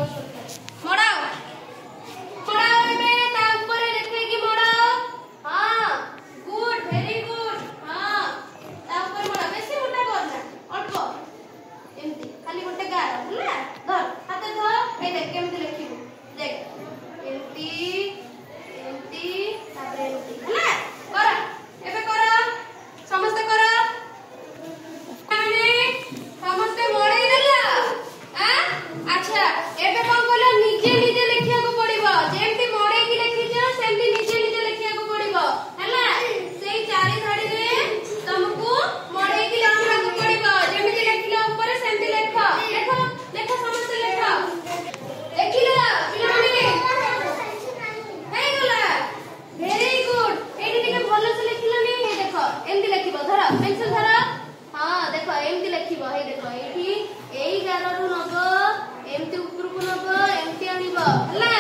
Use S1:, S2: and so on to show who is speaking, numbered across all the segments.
S1: मोड़ाओ मोड़ाओ एबे ता ऊपर लिखे कि मोड़ाओ। हां गुड वेरी गुड। हां ता ऊपर मोड़ा बेसी मोटा करना अल्प एमती खाली गोटे गार होला धर हाथ धर ए देख केमती लिखिबो देख एमती एमती तापर एमती होला कर एबे कर समस्त कर माने समस्त मोड़े देला। अच्छा एबे कोन कहलो निजे निजे लिखिया को पड़िबो जेमती मोड़े की लिखि जो सेमती निजे निजे लिखिया को पड़िबो हला सेई चारि धाड़ी रे तुमको मोड़े की लिखिया को पड़िबो जेमती लिखिला ऊपर सेमती लेखो देखो देखो समस्त लेखो देखिला पिला माने हे गला वेरी गुड एडी टिके भलो से लिखिला नै हे देखो एमती लिखिबो धर पेंसिल धर। हां देखो एमती लिखिबो हे देखो एठी एई गाररु नबो एमती ऊपर को नबो एमती आनिबो हला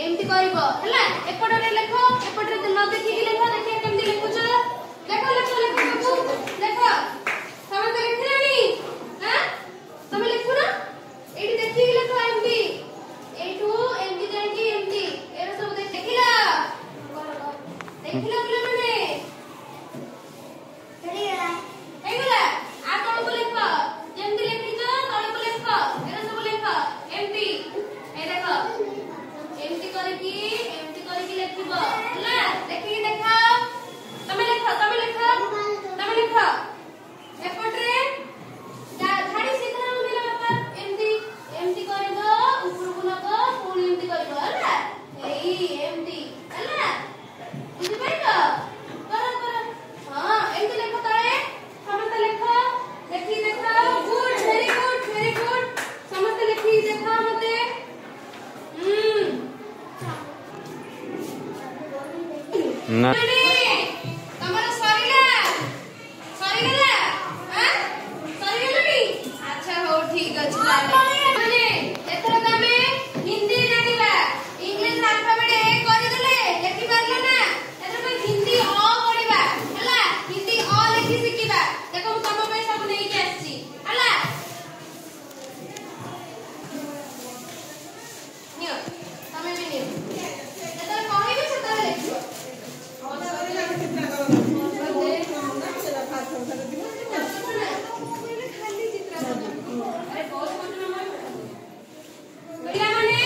S1: एमती करिबो हला एपडरे लेखो एपडरे न देखि कि लेखो देखि केमती लिखुछ देखो लेखो लेखो बाबू देखो समझ लिखिलानी। हां तमे लिखु ना एडी देखि कि लेखो एमती एठू एमती जाय कि एमती एरा सब देखिला देखिला पिला माने हेगला आ कोन को लेखो जेमती लिखि जो तळे को लेखो एरा सब लेखो एमती ए देखो एमती करे कि लिखिबो हला देखि कि देखाओ तमे लेखो एपटरे धाड़ी सीधा होइला बाबा एमती एमती करबो ऊपर को नबो पुणी एमती करबो हला एई एमती हला बुझि पाइलो कर हां एमती लेखो तळे समस्त लेखो देखि देखाओ गुड वेरी गुड समस्त लिखि देखाओ मते।
S2: ना
S1: तमरा सरीला हां सरीला नी अच्छा हो ठीक अछि माने एथरा तमे हिंदी जानिबा इंग्लिश अल्फाबेट ए करि देले लिखि परला ना एथरा को हिंदी अ पढिबा हला हिंदी अ लिखि सिकिबा देखो हम तम पे सब नै के आछि हला नियो तमे भी नियो एथरा कहिबे सेता लिखिबो खाली चित्र अरे बहुत कुछ ना पिला माने